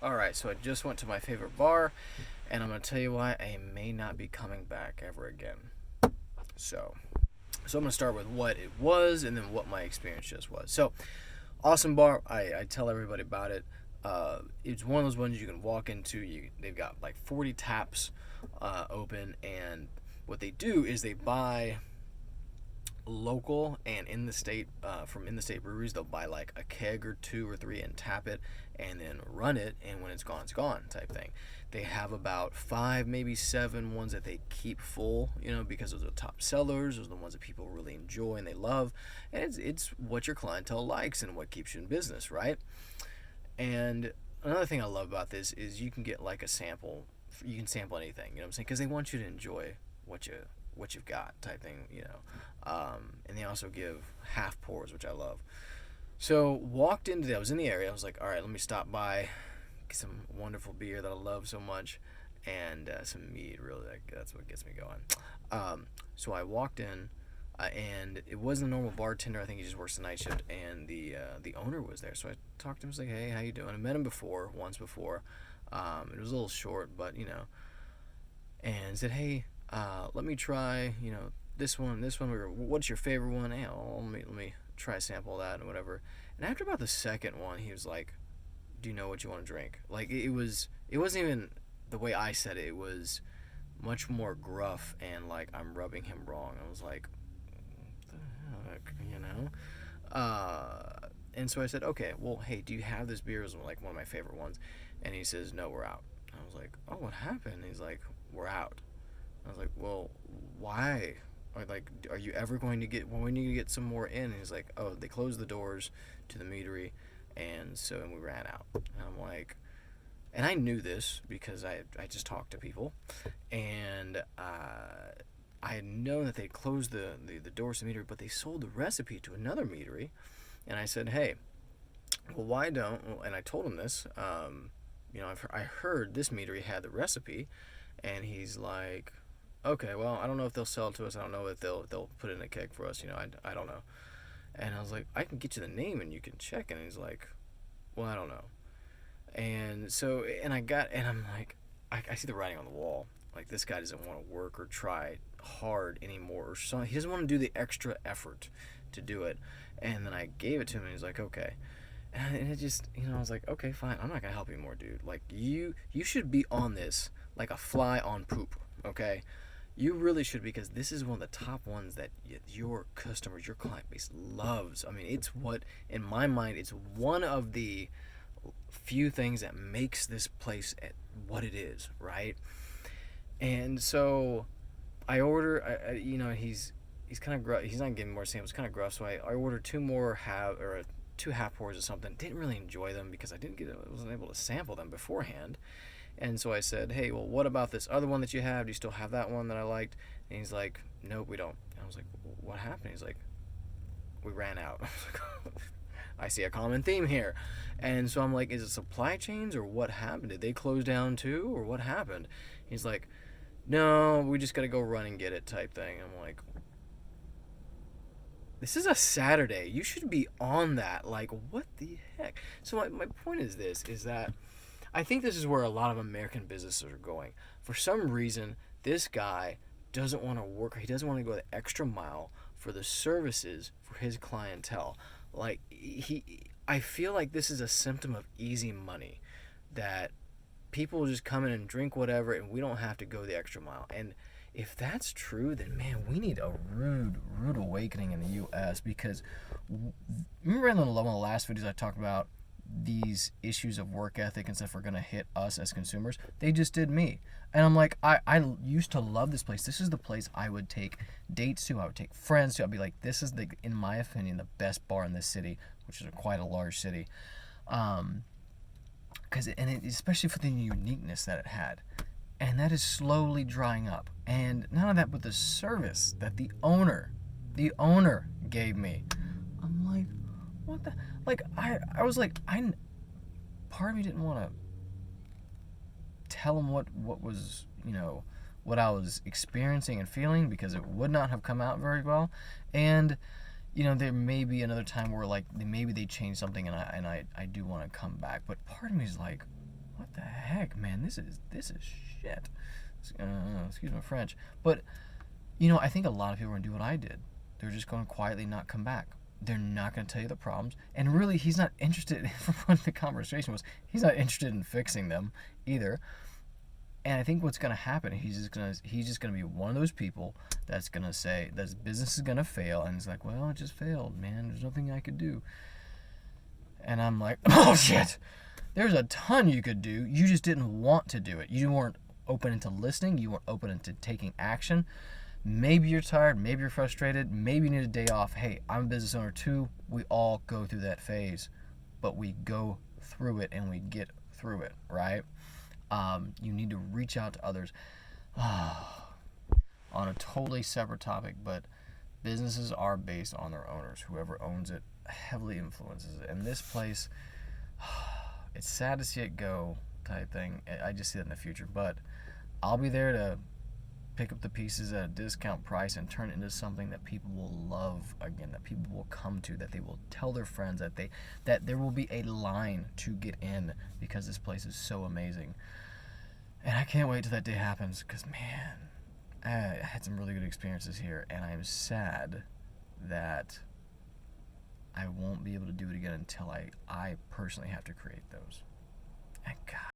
Alright, so I just went to my favorite bar, and I'm going to tell you why I may not be coming back ever again. So, so I'm going to start with what it was and then what my experience just was. So, awesome bar. I tell everybody about it. It's one of those ones you can walk into. They've got like 40 taps open, and what they do is they buy local and in the state from in the state breweries. They'll buy like a keg or two or three and tap it and then run it, and when it's gone type thing. They have about five, maybe seven ones that they keep full, because those are the top sellers. Those are the ones that people really enjoy and they love, and it's what your clientele likes and what keeps you in business, right? And another thing I love about this is you can get like a sample. You can sample anything, you know what I'm saying? Because they want you to enjoy what you've got type thing. And they also give half pours, which I love. So walked into I was in the area. I was like, all right, let me stop by, get some wonderful beer that I love so much, and some mead. Really, that's what gets me going. So I walked in, and it wasn't a normal bartender. I think he just works the night shift, and the owner was there. So I talked to him. I was like, hey, how you doing? I met him once before. It was a little short, but and said, hey, let me try, this one. What's your favorite one? Hey, let me try a sample of that and whatever. And after about the second one, he was like, do you know what you want to drink? Like it wasn't even the way I said it. It was much more gruff and like I'm rubbing him wrong. I was like, what the heck. And so I said, okay, well, hey, do you have this beer? It was like one of my favorite ones. And he says, no, we're out. I was like, oh, what happened? He's like, we're out. I was like, well, why? Or like, are you ever going to get? Well, we need to get some more in. And he's like, oh, they closed the doors to the meadery, and we ran out. And I'm like, and I knew this because I just talked to people, and I had known that they closed the doors to the meadery, but they sold the recipe to another meadery, and I said, hey, well, why don't? And I told him this. I heard this meadery had the recipe, and he's like, okay, well, I don't know if they'll sell it to us. I don't know if they'll put it in a keg for us. I don't know. And I was like, I can get you the name and you can check. And he's like, well, I don't know. And so, and I'm like, I see the writing on the wall. Like, this guy doesn't want to work or try hard anymore. Or so he doesn't want to do the extra effort to do it. And then I gave it to him, and he's like, okay. And it just, I was like, okay, fine. I'm not gonna help you more, dude. Like, you should be on this like a fly on poop. Okay, you really should, because this is one of the top ones that your customers, your client base loves. I mean, it's what, in my mind, it's one of the few things that makes this place at what it is, right? And so I order, he's kind of gruff. He's not giving more samples. Kind of gruff. So I ordered two half pours or something. Didn't really enjoy them because I wasn't able to sample them beforehand. And so I said, hey, well, what about this other one that you have? Do you still have that one that I liked? And he's like, nope, we don't. And I was like, what happened? He's like, we ran out. I was like, I see a common theme here. And so I'm like, is it supply chains or what happened? Did they close down too or what happened? He's like, no, we just got to go run and get it type thing. I'm like, this is a Saturday. You should be on that. Like, what the heck? So my point is this, is that I think this is where a lot of American businesses are going. For some reason, this guy doesn't want to work. He doesn't want to go the extra mile for the services for his clientele. Like I feel like this is a symptom of easy money, that people just come in and drink whatever, and we don't have to go the extra mile. And if that's true, then man, we need a rude awakening in the U.S. Because remember in one of the last videos I talked about these issues of work ethic and stuff are going to hit us as consumers. They just did me. And I'm like, I used to love this place. This is the place I would take dates to. I would take friends to. I'd be like, this is, in my opinion, the best bar in this city, which is quite a large city. Especially for the uniqueness that it had. And that is slowly drying up. And none of that, but the service that the owner gave me. I'm like, what the, like, I was like, part of me didn't want to tell him what was, what I was experiencing and feeling, because it would not have come out very well. And there may be another time where like maybe they change something, and I do want to come back, but part of me is like, what the heck, man? This is shit. Excuse my French, but I think a lot of people are gonna do what I did. They're just going to quietly not come back. They're not going to tell you the problems, and really, he's not interested. From what the conversation was, he's not interested in fixing them either. And I think what's going to happen, he's just going to be one of those people that's going to say that his business is going to fail, and he's like, well, it just failed, man. There's nothing I could do. And I'm like, oh shit. There's a ton you could do. You just didn't want to do it. You weren't open into listening. You weren't open into taking action. Maybe you're tired. Maybe you're frustrated. Maybe you need a day off. Hey, I'm a business owner too. We all go through that phase, but we go through it and we get through it, right? You need to reach out to others. On a totally separate topic, but businesses are based on their owners. Whoever owns it heavily influences it. And this place, it's sad to see it go type thing. I just see it in the future, but I'll be there to pick up the pieces at a discount price and turn it into something that people will love again, that people will come to, that they will tell their friends, that there will be a line to get in because this place is so amazing. And I can't wait till that day happens because, man, I had some really good experiences here, and I'm sad that I won't be able to do it again until I personally have to create those. And God,